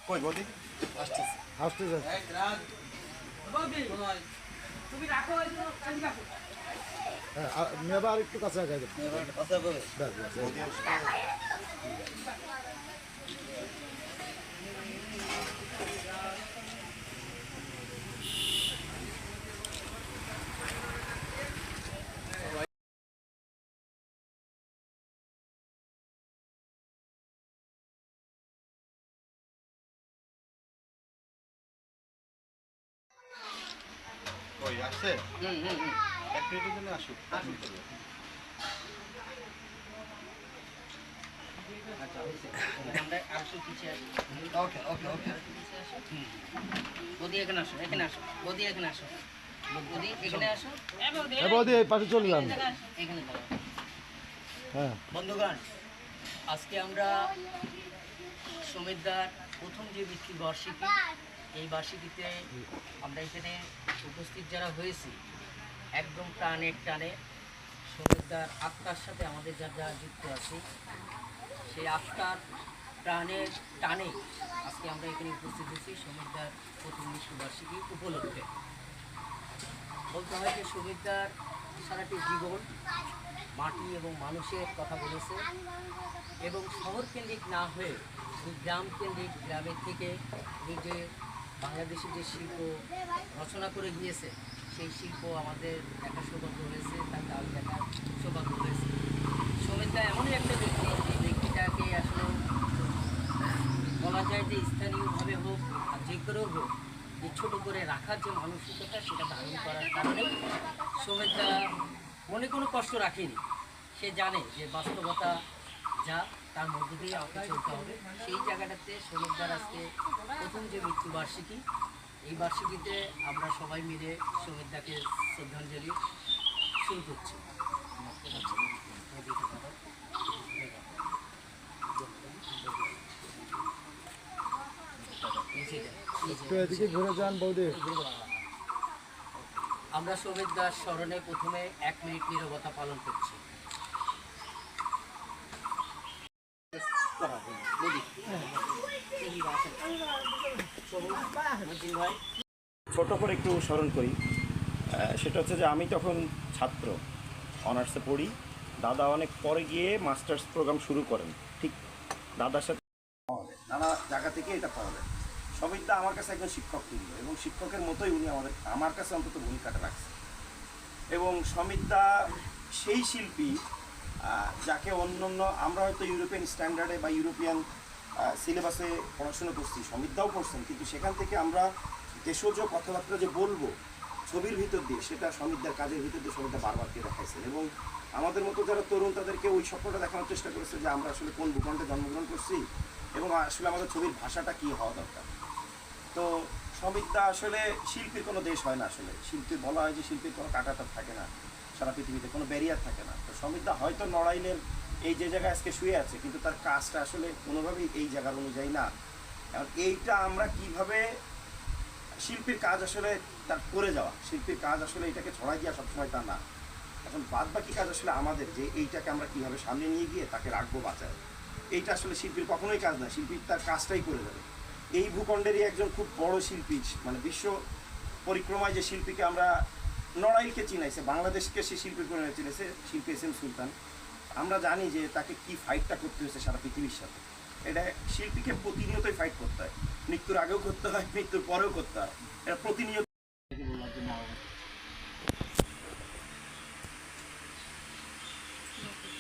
কই বৌদি আসতেছে আসতেছে হ্যাঁ মেবা আর একটু কাছে আগে বৌদি আসছে কই আসছে এক মিনিটের জন্য আসুক ওকে ওকে ওকে বৌদি এখানে আসো এখানে আসো বৌদি এখানে আসো বৌদি এখানে আসো বৌদি এই পাশে চলে যান এখানে দাঁড়াও। হ্যাঁ বন্ধুগণ আজকে আমরা সমিতদার প্রথম যে মৃত্যুবার্ষিকী এই বার্ষিকীতে আমরা এখানে উপস্থিত যারা হয়েছি একদম টানে টানে সমিতদার আত্মার সাথে আমাদের যারা যুক্ত আছে সেই আত্মার প্রাণের টানে আজকে আমরা এখানে উপস্থিত হয়েছি সমিতদার প্রথম মৃত্যুবার্ষিকী উপলক্ষে। বলতে হয় যে সমিতদার সারাটি জীবন মাটি এবং মানুষের কথা বলেছে এবং শহর কেন্দ্রিক না হয়ে গ্রাম কেন্দ্রিক গ্রামের থেকে নিজে বাংলাদেশে যে শিল্প রচনা করে গিয়েছে সেই শিল্প আমাদের দেখার সৌভাগ্য হয়েছে তার কাজ দেখার সৌভাগ্য হয়েছে। সমিতদা এমনই একটা ব্যক্তি যে ব্যক্তিটাকে আসলে বলা যায় যে স্থানীয়ভাবে হোক আর যে করেও হোক যে ছোটো করে রাখার যে মানসিকতা সেটা ধারণ করার কারণে সমিতদা মনে কোনো কষ্ট রাখেনি। সে জানে যে বাস্তবতা যা তার মধ্য দিয়ে আমাকে চলতে হবে। সেই জায়গাটাতে সমিতদার আজকে প্রথম যে মৃত্যুবার্ষিকী এই বার্ষিকীতে আমরা সবাই মিলে সমিতদাকে শ্রদ্ধাঞ্জলি শুরু করছি। একটু এদিকে ঘুরে যান বৌদি আমরা সমিতদার স্মরণে প্রথমে 1 মিনিট নীরবতা পালন করছি। ছোট করে একটু স্মরণ করি। সেটা হচ্ছে যে আমি তখন ছাত্র অনার্সে পড়ি, দাদা অনেক পরে গিয়ে মাস্টার্স প্রোগ্রাম শুরু করেন। ঠিক দাদার সাথে নানা জায়গা থেকে এটা পাওয়া যায়। সমিতদা আমার কাছে একজন শিক্ষক ছিল এবং শিক্ষকের মতোই উনি আমার কাছে অন্তত ভূমিকাটা রাখছে। এবং সমিতদা সেই শিল্পী যাকে অন্যান্য আমরা হয়তো ইউরোপিয়ান স্ট্যান্ডার্ডে বা ইউরোপিয়ান সিলেবাসে পড়াশোনা করছি, সমিতদাও করছেন, কিন্তু সেখান থেকে আমরা দেশজ কথাবার্তা যে বলবো ছবির ভিতর দিয়ে সেটা সমিতদার কাজের ভিতর দিয়ে সমিতদা বারবারকে দেখাইছেন এবং আমাদের মতো যারা তরুণ তাদেরকে ওই স্বপ্নটা দেখানোর চেষ্টা করেছে যে আমরা আসলে কোন ভূখণ্ডে জন্মগ্রহণ করছি এবং আসলে আমাদের ছবির ভাষাটা কী হওয়া দরকার। তো সমিতদা আসলে শিল্পীর কোনো দেশ হয় না, আসলে শিল্পী বলা হয় যে শিল্পীর কোনো কাঁটাটা থাকে না, সারা পৃথিবীতে কোনো ব্যারিয়ার থাকে না। তো সমিতদা হয়তো নড়াইলের এই যে জায়গায় আজকে শুয়ে আছে কিন্তু তার কাজটা আসলে কোনোভাবেই এই জায়গার অনুযায়ী না। এখন এইটা আমরা কিভাবে শিল্পীর কাজ আসলে তার করে যাওয়া, শিল্পীর কাজ আসলে এটাকে ছড়াই দেওয়া সবসময় তা না। এখন বাদ বাকি কাজ আসলে আমাদের যে এইটাকে আমরা কীভাবে সামনে নিয়ে গিয়ে তাকে রাখবো বাঁচায়, এইটা আসলে শিল্পীর কখনোই কাজ না, শিল্পী তার কাজটাই করে যাবে। এই ভূখণ্ডেরই একজন খুব বড় শিল্পী, মানে বিশ্ব পরিক্রমায় যে শিল্পীকে আমরা নড়াইলকে চিনাইছে, বাংলাদেশকে সে শিল্পী পরিক্রমায় চিনাইছে শিল্পী এস এম সুলতান। আমরা জানি যে তাকে কি ফাইটটা করতে হয়েছে সারা পৃথিবীর সাথে। এটা শিল্পীকে প্রতিনিয়তই ফাইট করতে হয়, মৃত্যুর আগেও করতে হয়, মৃত্যুর পরেও করতে হয়, এটা প্রতিনিয়ত।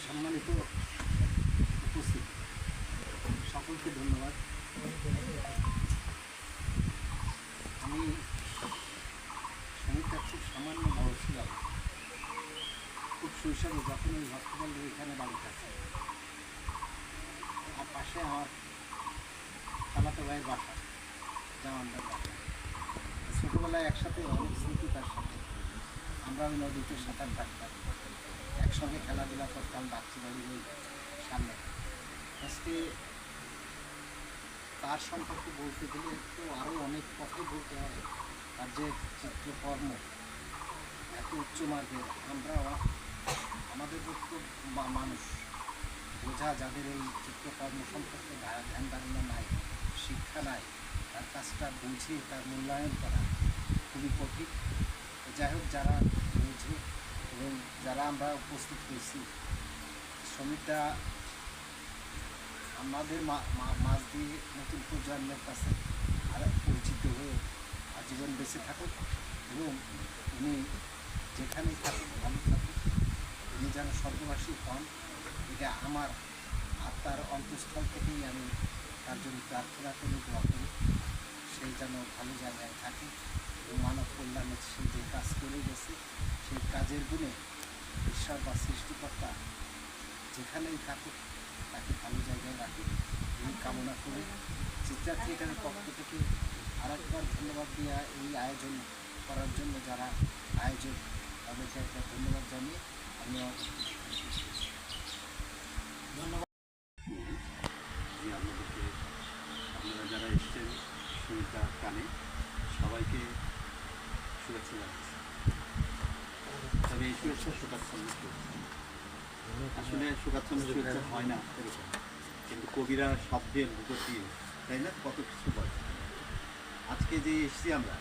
সম্মানিত উপস্থিত সকলকে ধন্যবাদ। আমি সমিতদার খুব সামান্য বড় ছিলাম, খুব শৈশবে যখন ওই হসপিটালের এখানে বাড়িতে আছে আর পাশে আমার চালাতো ভাইয়ের বাসা, জামানদার বাসা। ছোটোবেলায় একসাথে অনেক স্মৃতি তার সাথে। আমরা ওই নদীতে সাঁতার কাটতাম, একসঙ্গে খেলাধুলা করতাম বাচ্চা বাড়ির ওই সামনে। আজকে তার সম্পর্কে বলতে গেলে তো আরও অনেক কথাই বলতে হবে। তার যে চিত্রকর্ম এত উচ্চমার্গের, আমরা আমাদের মতো মানুষ বোঝা যাদের এই চিত্রকর্ম সম্পর্কে ধ্যান ধারণা নাই, নাই, তার কাজটা বুঝে তার মূল্যায়ন করা খুবই কঠিন। যাই হোক, যারা বুঝে এবং যারা আমরা উপস্থিত হয়েছি, শ্রমিকটা আমাদের মাছ দিয়ে নতুন প্রজন্মের কাছে আর পরিচিত হয়ে আজীবন বেঁচে থাকুক এবং উনি যেখানেই থাকুক ভালো থাকুক, উনি যেন স্বর্গবাসী হন, এটা আমার আত্মার অন্তঃস্থল থেকেই আমি তার জন্য প্রার্থনা করি, দোয়া করি। সেই যেন ভালো জায়গায় থাকে এবং মানব কল্যাণের সে যে কাজ করে গেছে সেই কাজের গুণে ঈশ্বর বা সৃষ্টিকর্তা যেখানেই থাকুক তাকে ভালো জায়গায় রাখি এই কামনা করি। চিত্রা থিয়েটারের পক্ষ থেকে আরেকবার ধন্যবাদ দেওয়া এই আয়োজন করার জন্য যারা আয়োজক তাদেরকে একটা ধন্যবাদ জানিয়ে আমি ধন্যবাদ। আপনারা যারা এসছেন সুমিতা কানে সবাইকে শুভেচ্ছা জানাচ্ছি। তবে এই শুভেচ্ছা শোকাচ্ছন্ন আসলে শোকাচ্ছন্ন শুভেচ্ছা হয় না এরকম, কিন্তু কবিরা শব্দের ভিতর দিয়ে তাই না কত কিছু বলে। আজকে যে এসছি আমরা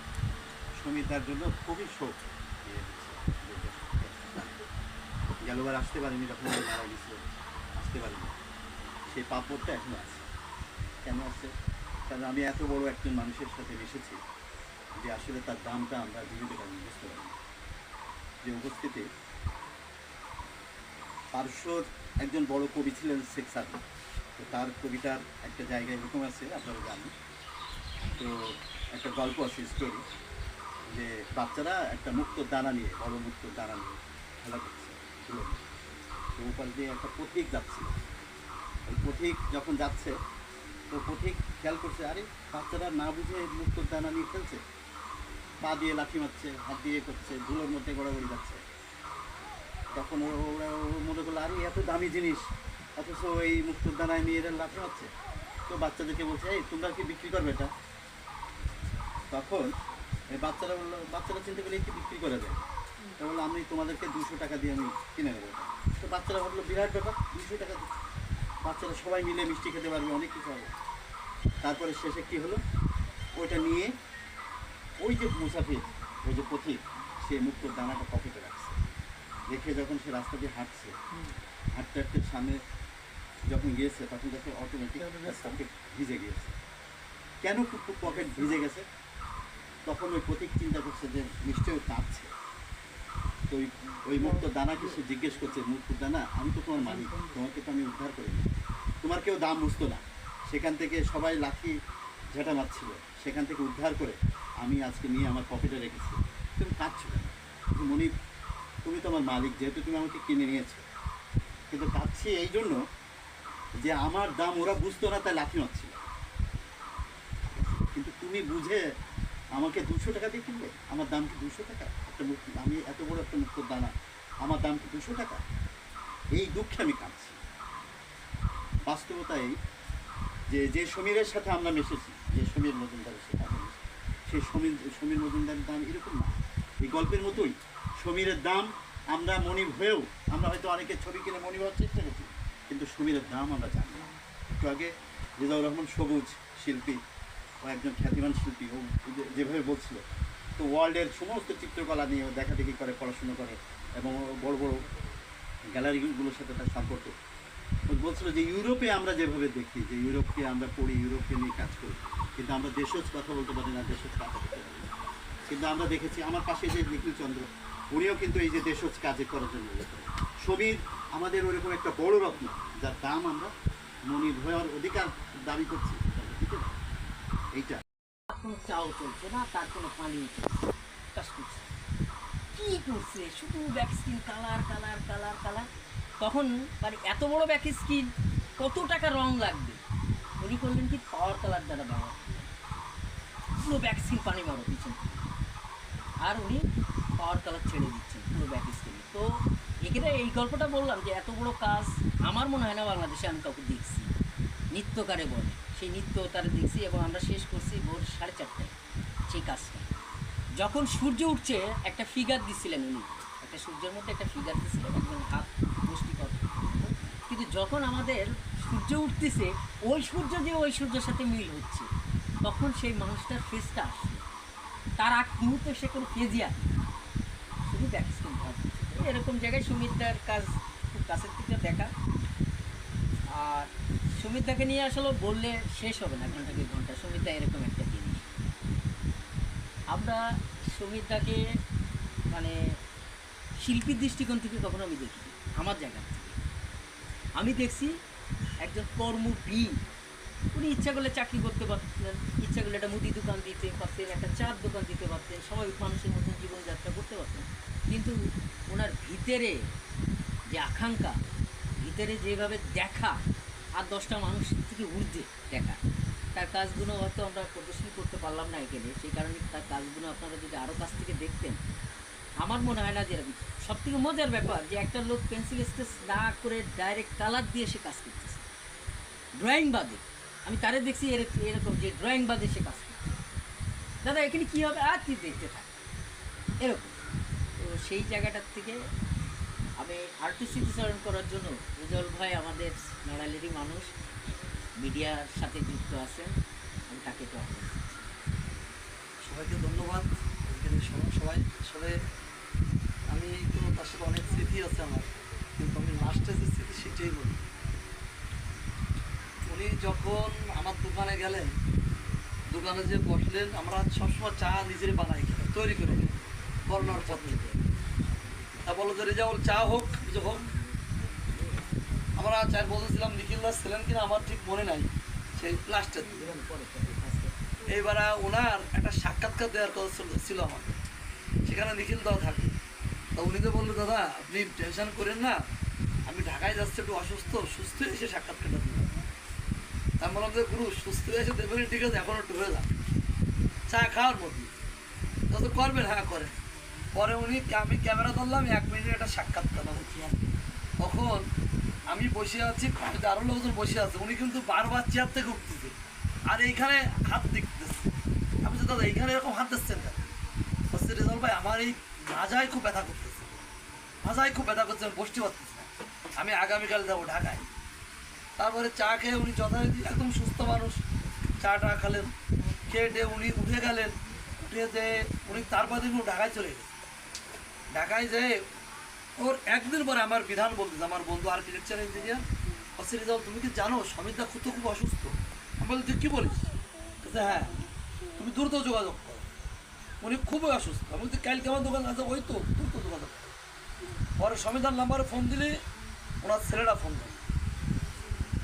সুমিতার জন্য খুবই শোক গেলবার আসতে পারিনি, যখন মারা গেছিল আসতে পারিনি, সেই পাপড়টা এখন আছে। কেন আছে? কারণ আমি এত বড় একজন মানুষের সাথে মিশেছি যে আসলে তার দামটা আমরা জীবিত কারণে বুঝতে পারি। যে উপস্থিতি পারস্যর একজন বড় কবি ছিলেন শেখ সাদি, তো তার কবিতার একটা জায়গায় এরকম আছে, আপনারা জানেন। তো একটা গল্প আছে, স্টোরি, যে বাচ্চারা একটা মুক্ত দানা নিয়ে, বড় মুক্ত দানা নিয়ে খেলা করছে, তো উপর দিয়ে একটা পথিক যাচ্ছিল। ওই পথিক যখন যাচ্ছে তো পথিক খেয়াল করছে, আরে বাচ্চারা না বুঝে মুক্ত দানা নিয়ে খেলছে, পা দিয়ে লাঠি মারছে, হাত দিয়ে করছে, ধুলোর মধ্যে গড়াগড়ি যাচ্ছে। তখন ওরা মনে করলো, আরে এত দামি জিনিস অথচ এই মুক্তোর দানায় নিয়ে এরা লাঠি মারছে। তো বাচ্চাদেরকে বলছে, এই তোমরা কি বিক্রি করবে এটা? তখন এই বাচ্চারা চিন্তা করলে কি বিক্রি করা যায়? তো বললো, আমি তোমাদেরকে 200 টাকা দিয়ে আমি কিনে নেবো। তো বাচ্চারা ভাবলো বিরাট ব্যাপার, 200 টাকা দিচ্ছে, বাচ্চারা সবাই মিলে মিষ্টি খেতে পারবে, অনেক কিছু হবে। তারপরে শেষে কী হলো, ওইটা নিয়ে ওই যে মুসাফির, ওই যে পথিক, সে মুক্তোর দানাটা পকেটে রাখছে। রেখে যখন সে রাস্তা দিয়ে হাঁটছে, হাঁটতে হাঁটতে সামনে যখন গিয়েছে তখন দেখে অটোমেটিক পকেট ভিজে গিয়েছে। কেন পকেট ভিজে গেছে? তখন ওই পথিক চিন্তা করছে যে নিশ্চয়ই কাঁদছে। তো ওই মুক্ত দানাকে সে জিজ্ঞেস করছে, মুক্ত দানা, আমি তো তোমার মালিক, তোমাকে তো আমি উদ্ধার করি, তোমার কেউ দাম বুঝতো না, সেখান থেকে সবাই লাঠি ঝাঁটা মারছিল, সেখান থেকে উদ্ধার করে আমি আজকে নিয়ে আমার পকেটে রেখেছি, তুমি কাঁদছো কেন? মনি, তুমি তো আমার মালিক, যেহেতু তুমি আমাকে কিনে নিয়েছো, কিন্তু কাঁদছি এই জন্য যে আমার দাম ওরা বুঝতো না, তাই লাঠি মারছিল, কিন্তু তুমি বুঝে আমাকে 200 টাকা দিয়ে কিনবে। আমার দাম কি 200 টাকা? একটা মুক্তি, আমি এত বড় একটা মুক্তোর দানা, আমার দাম কি 200 টাকা? এই দুঃখে আমি কাঁদছি। বাস্তবতা এই যে সমীরের সাথে আমরা মিশেছি, যে সমীর মজুমদারের সাথে আমরা মিশেছি, সেই সমীর মজুমদারের দাম এরকম না। এই গল্পের মতোই সমীরের দাম, আমরা মনিব হয়েও আমরা হয়তো অনেকের ছবি কিনে মনিব হওয়ার চেষ্টা করছি, কিন্তু সমীরের দাম আমরা জানি না। একটু আগে রেজাউর রহমান সবুজ শিল্পী, ও একজন খ্যাতিমান শিল্পী, ও যেভাবে বলছিল, তো ওয়ার্ল্ডের সমস্ত চিত্রকলা নিয়ে ও দেখাদেখি করে, পড়াশুনো করে, এবং বড় বড় গ্যালারিগুলোর সাথে তার সম্পর্ক। ও বলছিল যে ইউরোপে আমরা যেভাবে দেখি, যে ইউরোপকে আমরা পড়ি, ইউরোপকে নিয়ে কাজ করি, কিন্তু আমরা দেশজ কথা বলতে পারি না, দেশজ কাজ করতে পারি না। কিন্তু আমরা দেখেছি আমার পাশে যে নিখিল চন্দ্র, উনিও কিন্তু এই যে দেশজ কাজে করার জন্য সমীর আমাদের ওরকম একটা বড় রত্ন, যার দাম আমরা মনিব হওয়ার অধিকার দাবি করছি। এইটা কোনো চাও চলছে না, তার কোনো পানি চলছে, কাজ করছে, কী করছে, শুধু back skin colour colour colour colour. তখন মানে এত বড় ব্যাক স্কিন, কত টাকা রং লাগবে? উনি করলেন কি, পাওয়ার কালার দ্বারা ব্যবহার করলেন, পুরো ব্যাক স্কিন পানি মারো পিছন থেকে, আর উনি পাওয়ার কালার ছেড়ে দিচ্ছেন পুরো ব্যাক স্কিনে। তো এখানে এই গল্পটা বললাম যে এত বড় কাজ আমার মনে হয় না বাংলাদেশে আমি কাউকে দেখছি। নৃত্যকারে বলে, সেই নৃত্য তারা দেখছি, এবং আমরা শেষ করছি ভোর 4:30টায় সেই কাজটা। যখন সূর্য উঠছে একটা ফিগার দিচ্ছিলেন উনি, একটা সূর্যের মধ্যে একটা ফিগার দিচ্ছিলেন, একজন হাত মুষ্টি কর। কিন্তু যখন আমাদের সূর্য উঠতেছে, ওই সূর্য যে ওই সূর্যের সাথে মিল হচ্ছে, তখন সেই মানুষটার ফেসটা আসছে, তার আগ মুহূর্তে সে কোনো কেজি আসে শুধু ব্যাকস্ক্রিন কাজ। এরকম জায়গায় সুমিতদার কাজ খুব কাছের থেকে দেখা। আর সুমিতদাকে নিয়ে আসলে বললে শেষ হবে না, ঘন্টা কি ঘন্টা। সুমিতদা এরকম একটা জিনিস, আমরা সুমিতদাকে মানে শিল্পীর দৃষ্টিকোণ থেকে কখনো আমি দেখি আমার জায়গা থেকে। আমি দেখছি একজন কর্মবীর। উনি ইচ্ছা করলে চাকরি করতে পারতেন, ইচ্ছা করলে একটা মুদি দোকান দিতে পারতেন, একটা চার দোকান দিতে পারতেন, স্বাভাবিক মানুষের মতন জীবনযাত্রা করতে পারতেন। কিন্তু ওনার ভিতরে যে আকাঙ্ক্ষা, ভিতরে যেভাবে দেখা, আর 10টা মানুষ থেকে ঊর্ধ্বে দেখা, তার কাজগুলো হয়তো আমরা প্রদর্শনী করতে পারলাম না এখানে। সেই কারণে তার কাজগুলো আপনারা যদি আরও কাছ থেকে দেখতেন, আমার মনে হয় না যে এরকম। সব থেকে মজার ব্যাপার যে একটা লোক পেন্সিল স্কেচ না করে ডাইরেক্ট কালার দিয়ে সে কাজ করতেছে, ড্রয়িং বাদে। আমি তারে দেখছি এরকম যে ড্রয়িং বাদে সে কাজ করছে। দাদা এখানে কী হবে, আর তুই দেখতে থাক, এরকম। তো সেই জায়গাটার থেকে আমি আর্টিস্ট স্মৃতিচারণ করার জন্য উজ্জ্বল ভাই আমাদের নড়াইলেরই মানুষ, মিডিয়ার সাথে যুক্ত আছেন, আমি তাকে তো সবাইকে ধন্যবাদ। এখানে সবাই আসলে আমি তো তার সাথে অনেক স্মৃতি আছে আমার, কিন্তু আমি লাস্টে যে স্মৃতি সেটাই বলি। উনি যখন আমার দোকানে গেলেন, দোকানে যে বসলেন, আমরা সবসময় চা নিজের বানাই তৈরি করে করোনার পর থেকে। তা বলো যে রেজাউল চা হোক কিছু হোক, আমরা চার বলতেছিলাম নিখিল দাস ছিলেন কিনা আমার ঠিক মনে নাই, সেই লাস্টের এইবার ওনার একটা সাক্ষাৎকার দেওয়ার কথা ছিল আমার, সেখানে নিখিল দাও থাকে। তা উনি তো বললো, দাদা আপনি টেনশন করেন না, আমি ঢাকায় যাচ্ছি, একটু অসুস্থ, সুস্থ এসে সাক্ষাৎকারটা দিলাম। আমি বললাম যে গুরু সুস্থ এসে দেবেন, ঠিক আছে এখন একটু হয়ে যান চা খাওয়ার মধ্যে তো করবেন। হ্যাঁ করেন। পরে আমি ক্যামেরা ধরলাম, 1 মিনিট একটা সাক্ষাৎকার তখন আমি বসে আছি, আরো লোকজন বসে আছে, উনি কিন্তু বারবার চেয়ার থেকে উঠতেছে আর এইখানে হাত দেখতেছে। আমি তো দাদা এইখানে এরকম হাত দিচ্ছেন না। হচ্ছে রেজাউল ভাই আমার এই মাজায় খুব ব্যথা করতেছে, মাজায় খুব ব্যথা করছে, আমি বসতে পারতেছি না, আমি আগামীকাল যাবো ঢাকায়। তারপরে চা খেয়ে উনি যথারীতি একদম সুস্থ মানুষ, চা খেলেন, খেয়ে উনি উঠে গেলেন। উঠে যে উনি তারপরে দিন ঢাকায় চলে গেছে। ঢাকায় যেয়ে ওর একদিন পরে আমার বিধান বলতেছে, আমার বন্ধু আর্কিটেকচার ইঞ্জিনিয়ার, হচ্ছে রেজাউল তুমি কি জানো সমিতদা খুব অসুস্থ? আমি বলি তুই কী বলিস? হ্যাঁ তুমি দ্রুত যোগাযোগ করো, উনি খুবই অসুস্থ। আমি বলছি কালকে আমার দোকান আছে, ওই তো দ্রুত যোগাযোগ করো। পরে সমিতার নাম্বারে ফোন দিলে ওনার ছেলেরা ফোন দেয়,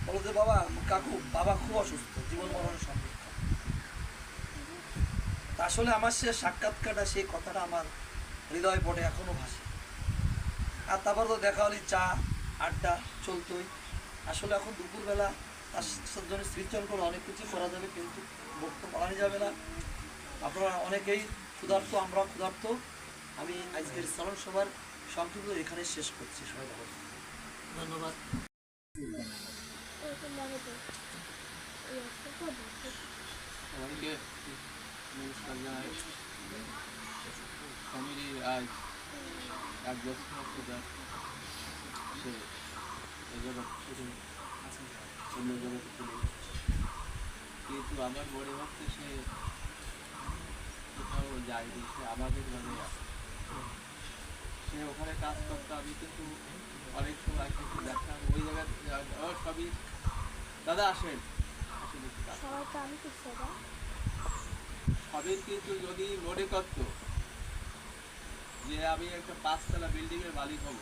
বলো যে বাবা কাকু বাবা খুব অসুস্থ, জীবন মরণের সম্পর্ক। আসলে আমার সে সাক্ষাৎকারটা, সেই কথাটা আমার হৃদয় পটে এখনো ভাসে। আর তারপর তো দেখা হলি, চা আড্ডা চলতোই। আসলে এখন দুপুরবেলা তার জন্য স্মৃতিচারণ করে অনেক কিছু করা যাবে, কিন্তু বক্তব্য বলা যাবে না। আপনারা অনেকেই ক্ষুধার্ত, আমরা ক্ষুধার্ত। আমি আজকের স্মরণ সভার সংক্ষিপ্ত এখানে শেষ করছি। সবাই ভালো, ধন্যবাদ। সবাইকে নমস্কার জানাই। স্বামীর আজ 1 বছর পূজা, সে এ জগৎ থেকে অন্য জগতে চলে গেছে, কিন্তু আমার মনে হচ্ছে সে কোথাও যায়নি, সে আমাদের ঘরে আছে। সে ওখানে কাজ করতো, আমি কিন্তু অনেক সময় কিন্তু দেখতাম ওই জায়গায়। সবই দাদা আসেন, সবই কিন্তু যদি মনে করতো যে আমি একটা 5তলা বিল্ডিংয়ের মালিক হব,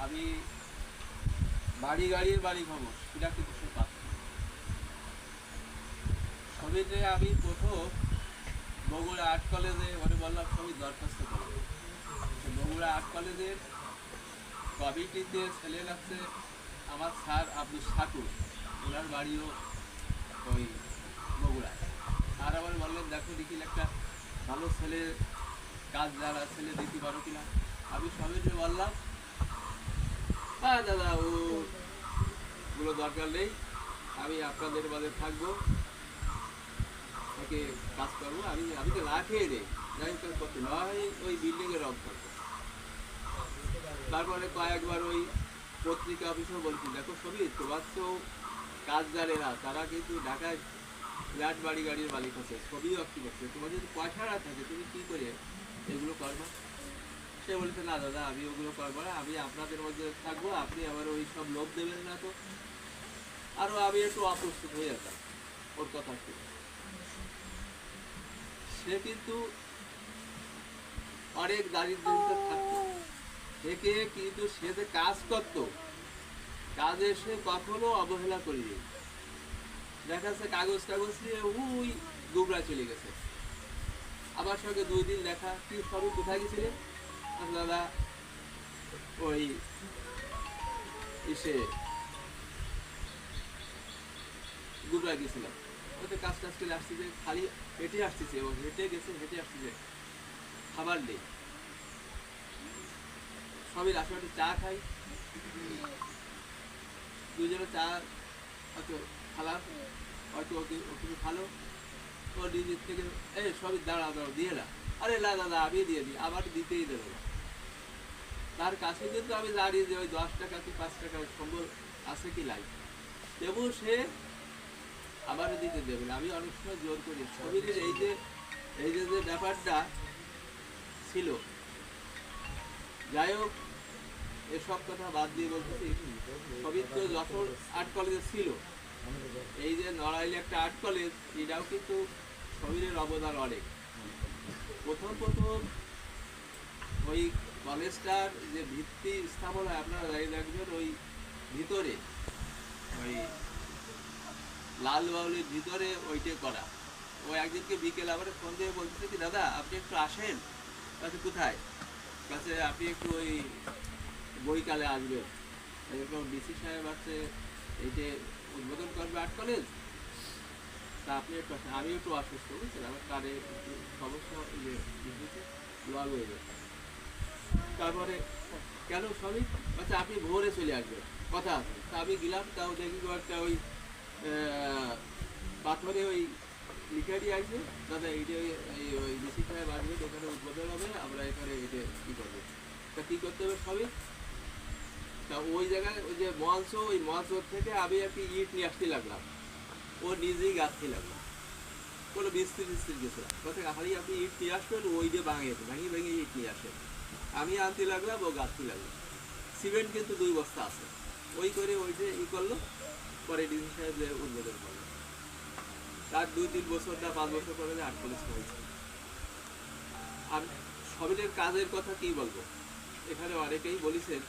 আমি বাড়ি গাড়ির মালিক হব, সেটা কিন্তু সে পারত। সবই যে আমি প্রথম বগুড়া আর্ট কলেজে ওরে বললাম সবই দরখাস্ত করব। বগুড়া আর্ট কলেজের কমিটিতে ছেলে লাগছে আমার স্যার আব্দুল ঠাকুর, ওনার বাড়িও ওই বগুড়ায়। আর আবার বললেন দেখো দেখি একটা ভালো ছেলে, কাজ যারা ছেলে দিতে পারো কিনা। আমি সবাইকে বললাম হ্যাঁ দাদা ওগুলো দরকার নেই, আমি আপনাদের মাঝে থাকবো, থেকে কাজ করবো। আমি তো না খেয়ে দেই, যাই তো করতে নয় ওই বিল্ডিংয়ের রং করবো। তারপরে কয়েকবার ওই পত্রিকা অফিসেও বলছি দেখো সবই তোমার তো কাজ জানে না, তারা কিন্তু ঢাকায় ফ্ল্যাট বাড়ি গাড়ির মালিক হচ্ছে, ছবিও আঁকতে পারছে, তোমার যদি পয়সা না থাকে তুমি কী করে এগুলো করবা? সে বলছে না দাদা আমি ওগুলো করবো না, আমি আপনাদের মধ্যে থাকবো, আপনি আমার ওই সব লোভ দেবেন না তো। আরও আমি একটু অপ্রস্তুত হয়ে যেতাম ওর কথা শুনে। সে কিন্তু অনেক দারিদ্র্যের থাকতো থেকে, কিন্তু সে যে কাজ করত, কাজে সে কখনো অবহেলা করিনি। দেখা যাচ্ছে কাগজ টাগজ নিয়ে ওই দুবরা চলে গেছে, আমার সঙ্গে 2 দিন দেখা, কি সবই কোথায় গেছিলে? দাদা ওই এসে দুবরা গেছিলাম, ওতে কাজ টাজ করে আসতেছে, খালি হেঁটে আসতেছে, ও হেঁটে গেছে, হেঁটে আসতেছে, খাবার নেই। সবই রাস্তাঘাটে চা খাই, দুজনে চা হয়তো খালাম, হয়তো ওকে ভালো, ও নিজের থেকে এই সবই দাঁড়া দিয়ে না, আরে না দাদা আমি দিয়ে দিই, আবার দিতেই দেবো না। তার কাছে কিন্তু আমি দাঁড়িয়ে যে ওই 10 টাকা কি 5 টাকা সম্বল আছে কি লাই দেবো, সে আবারও দিতে দেবে না। আমি অনেক সময় জোর করি। ছবির এই যে ব্যাপারটা ছিল, যাই হোক এসব কথা বাদ দিয়ে বলতেছি, ছবির তো যশোর আর্ট কলেজে ছিল, এই যে নড়াইলে একটা আর্ট কলেজ, এটাও কিন্তু ছবিরের অবদান অনেক। প্রথম ওই কলেজটার যে ভিত্তি স্থাপন হয়, আপনারা দাঁড়িয়ে দেখবেন ওই ভিতরে, ওই লাল বাউলির ভিতরে ওইটা করা। ও একদিনকে বিকেল আবার ফোন দিয়ে বলতেছে কি দাদা আপনি একটু আসেন, কাছে কোথায়, কাছে আপনি একটু ওই বইকালে আসবেন, এরকম ডিসি সাহেব আছে, এইটে উদ্বোধন করবে আর্ট কলেজ, তা আপনি একটু আসেন। আমি একটু অসুস্থ, বুঝছেন, আমার কারে একটু সমস্যা লগ হয়ে যাবে। তারপরে কেন সবই আচ্ছা আপনি ভোরে চলে আসবেন, কথা আছে। তা আমি গেলাম, তাও দেখি একটা ওই পাথরে ওই লিখে দিয়ে আসবে, দাদা এইটা ওই ডিসি সাহেব আসবে, ওখানে উদ্বোধন হবে, আমরা এখানে এটা কী করবো, তা কী করতে হবে সবই। তা ওই জায়গায় ওই যে মঞ্চ, ওই মঞ্চ থেকে আমি একটি ইট নিয়ে আসতে লাগলাম, ও নিজেই গাছতে লাগলাম, কোনো মিস্ত্রি গেছিলাম, কোথায় খালি আপনি ইট নিয়ে আসবেন, ওই দিয়ে ভেঙে ইট নিয়ে আসেন। আমি আনতে লাগলাম, ও গাছতে লাগলাম। সিমেন্ট কিন্তু 2 বস্তা আছে, ওই করে ওই যে করলো, পরে ডিসি সাহেব উদ্বোধন করলো। তার 2-3 বছর না 5 বছর পরে আর্ট কলেজ হয়েছে। আর ছবিরের কাজের কথা কি বলবো, এখানে অনেকেই বলেছেন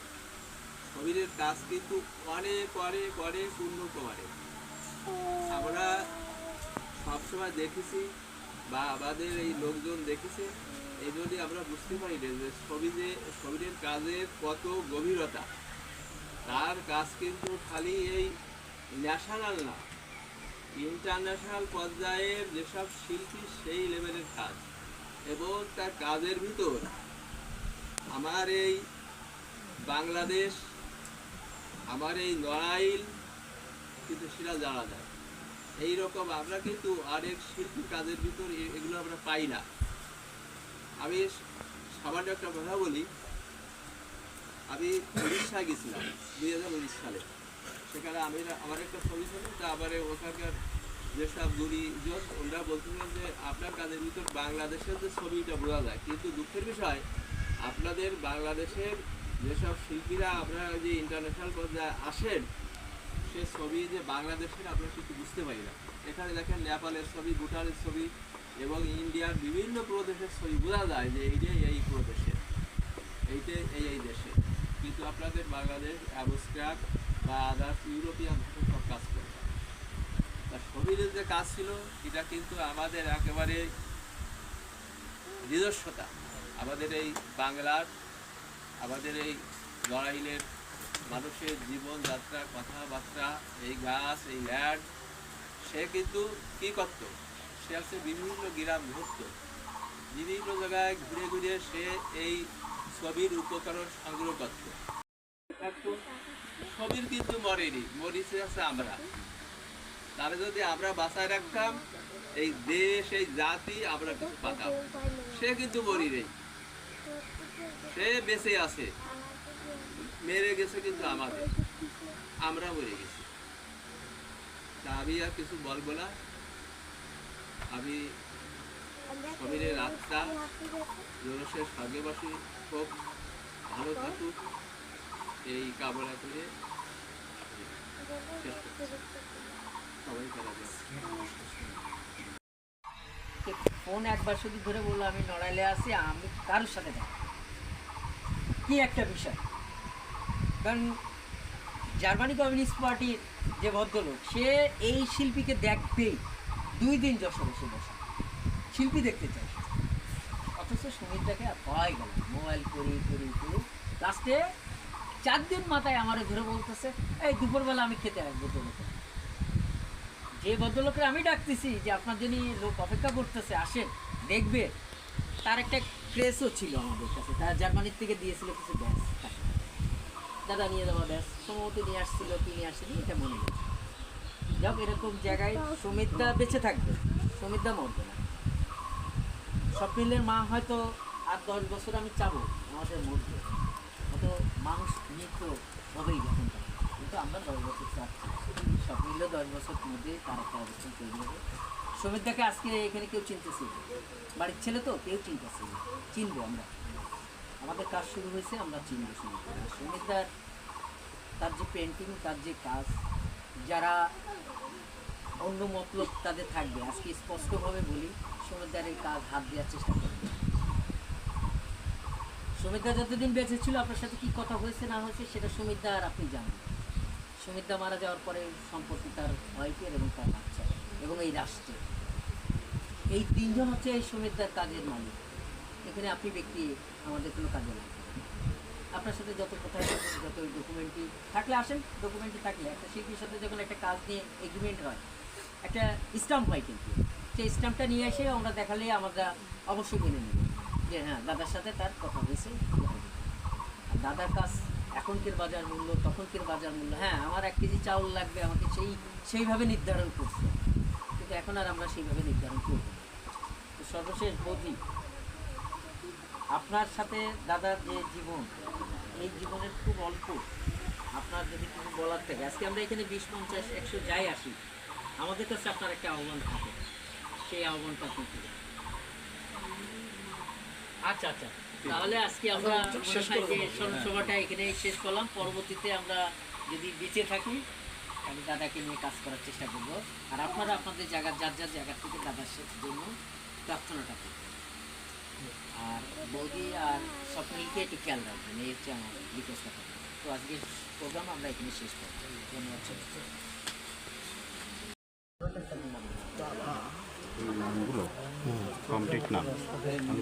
ছবিরের কাজ কিন্তু অনেক পূর্ণ করে। আমরা সবসময় দেখেছি বা আমাদের এই লোকজন দেখেছে, এই জন্যই আমরা বুঝতে পারি না যে ছবিরের কাজের কত গভীরতা। তার কাজ কিন্তু খালি এই ন্যাশনাল না, ইন্টারন্যাশনাল পর্যায়ের যেসব শিল্পী সেই লেভেলের কাজ, এবং তার কাজের ভিতর আমার এই বাংলাদেশ, আমার এই নড়াইল কিন্তু সেটা জানা যায়। এইরকম আমরা কিন্তু আরেক শিল্পী কাজের ভিতর এগুলো আমরা পাই না। আমি সামান্য একটা কথা বলি, আমি উড়িষ্যা গেছিলাম 2019 সালে, সেখানে আমার একটা ছবি ছিল, তা আবার ওখানকার যেসব গুণীজন ওরা বলছিলেন যে আপনার কাজের ভিতর বাংলাদেশের যে ছবিটা বোঝা যায়, কিন্তু দুঃখের বিষয় আপনাদের বাংলাদেশের যেসব শিল্পীরা আপনারা যে ইন্টারন্যাশনাল পর্যায়ে আসেন, সে ছবি যে বাংলাদেশের আমরা কিন্তু বুঝতে পারি না। এখানে দেখেন নেপালের ছবি, ভুটানের ছবি এবং ইন্ডিয়ার বিভিন্ন প্রদেশের ছবি বোঝা যায় যে এইটাই এই প্রদেশের, এইটাই এই দেশে, কিন্তু আপনাদের বাংলাদেশ অ্যাবস্ট্রাক্ট বা আদার্স ইউরোপিয়ান সব কাজ করে। তার ছবির যে কাজ ছিল এটা কিন্তু আমাদের একেবারে নিজস্বতা, আমাদের এই বাংলার, আমাদের এই নড়াইলের মানুষের জীবনযাত্রা, কথাবার্তা, এই গাছ, এই ল্যান্ড, সে কিন্তু কী করতো, সে আছে বিভিন্ন গ্রাম ঘুরত, বিভিন্ন জায়গায় ঘুরে সে এই ছবির উপকরণ সংগ্রহ করত। ছবির কিন্তু মরিছে আছে আমরা, তাহলে যদি আমরা বাঁচায় রাখতাম এই দেশ, এই জাতি আমরা কিছু পাতাম। সে কিন্তু মরি নেই, সে বেঁচে আছে, মেরে গেছে কিন্তু আমাদের, আমরা মরে গেছি। তা আমি আর কিছু বলবো না, আমি সমীরের আত্মা জনসের স্বর্গবাসী খুব ভালো থাকুক এই কামনা করে শেষ করছি। সবাই করা যায়। ফোন একবার শুধু ধরে বললো আমি নড়াইলে আছি, আমি কারোর সাথে দেখা কি একটা বিষয়। কারণ জার্মানি কমিউনিস্ট পার্টির যে ভদ্রলোক, সে এই শিল্পীকে দেখবেই 2 দিন যশোরে সে বসা, শিল্পী দেখতে চাই। অথচ সুমিতটাকে আর পাওয়াই গেল, মোবাইল করি লাস্টে 4 দিন মাথায় আমারে ধরে বলতেছে এই দুপুরবেলা আমি খেতে আসবো তোকে। যে ভদ্রলোকের আমি ডাকতেছি যে আপনার জন্য লোক অপেক্ষা করতেছে, আসেন দেখবে, তার একটা প্রেসও ছিল আমাদের কাছে, তার জার্মানির থেকে দিয়েছিল কিছু ব্যাস, দাদা নিয়ে যাওয়া ব্যাস সম্ভবত নিয়ে আসছিল কি নিয়ে আসেনি এটা মনে নেই। যাক, এরকম জায়গায় সুমিতদা বেঁচে থাকবে, সুমিতদা মরবে না। স্বপ্নিলের মা হয়তো আর 10 বছর আমি চাবো আমাদের মধ্যে, হয়তো মানুষ মৃত হবেই যখন, কিন্তু আমরা 10 বছর চাচ্ছি, স্বপ্নিলও 10 বছর মধ্যে তার একটা অবস্থান তৈরি হবে। সুমিতদাকে আজকে এখানে কেউ চিনতেছে, বাড়ির ছেলে তো কেউ চিনতেছে, চিনবো আমরা, আমাদের কাজ শুরু হয়েছে, আমরা চিনবো সুমিতদা। সুমিতদার তার যে পেন্টিং, তার যে কাজ, যারা অন্য মতলব তাদের থাকবে, আজকে স্পষ্টভাবে বলি সুমিতদার এই কাজ হাত দেওয়ার চেষ্টা করবে। সুমিতদা যতদিন বেঁচে ছিল আপনার সাথে কী কথা হয়েছে না হয়েছে সেটা সুমিতদা আর আপনি জানেন। সুমিতদা মারা যাওয়ার পরে সম্পত্তি তার ওয়াইফের এবং তার বাচ্চা এবং এই রাষ্ট্রের, এই 3 জন হচ্ছে এই সুমিতদার কাজের মালিক। এখানে আপনি ব্যক্তি আমাদের কোনো কাজে লাগবে না। আপনার সাথে যত কথা যত ডকুমেন্টই থাকলে আসেন, ডকুমেন্টই থাকলে একটা শিল্পীর সাথে যখন একটা কাজ নিয়ে এগ্রিমেন্ট হয়, একটা স্ট্যাম্প হয়, কিন্তু সেই স্ট্যাম্পটা নিয়ে এসে আমরা দেখালে আমরা অবশ্যই মেনে নেব যে হ্যাঁ দাদার সাথে তার কথা হয়েছে। আর দাদার কাজ এখনকার বাজার মূল্য, তখনকার বাজার মূল্য, হ্যাঁ আমার 1 কেজি চাউল লাগবে, আমাকে সেইভাবে নির্ধারণ করছে, কিন্তু এখন আর আমরা সেইভাবে নির্ধারণ করব না। তো সর্বশেষ বলি, আপনার সাথে দাদার যে জীবন, এই জীবনের খুব অল্প, আপনার যদি কিছু বলার থাকে, আজকে আমরা এখানে 20, 50, 100 যাই আসি, আমাদের কাছে আপনার একটা আহ্বান থাকে, সেই আহ্বানটা আপনি করবেন। আচ্ছা, তাহলে আজকে আমরা সভাটা এখানে শেষ করলাম। পরবর্তীতে আমরা যদি বেঁচে থাকি আমি দাদাকে নিয়ে কাজ করার চেষ্টা করবো, আর আপনারা আপনাদের যার যার জায়গা থেকে দাদার জন্য প্রার্থনাটা করবেন। আর বৌদি আর স্বপ্নিলকে একটু খেয়াল রাখবেন, এই হচ্ছে আমার রিকোয়েস্টটা থাকবে। তো আজকের প্রোগ্রাম আমরা এখানে শেষ করব। ধন্যবাদ। কমপ্লিট না, আমি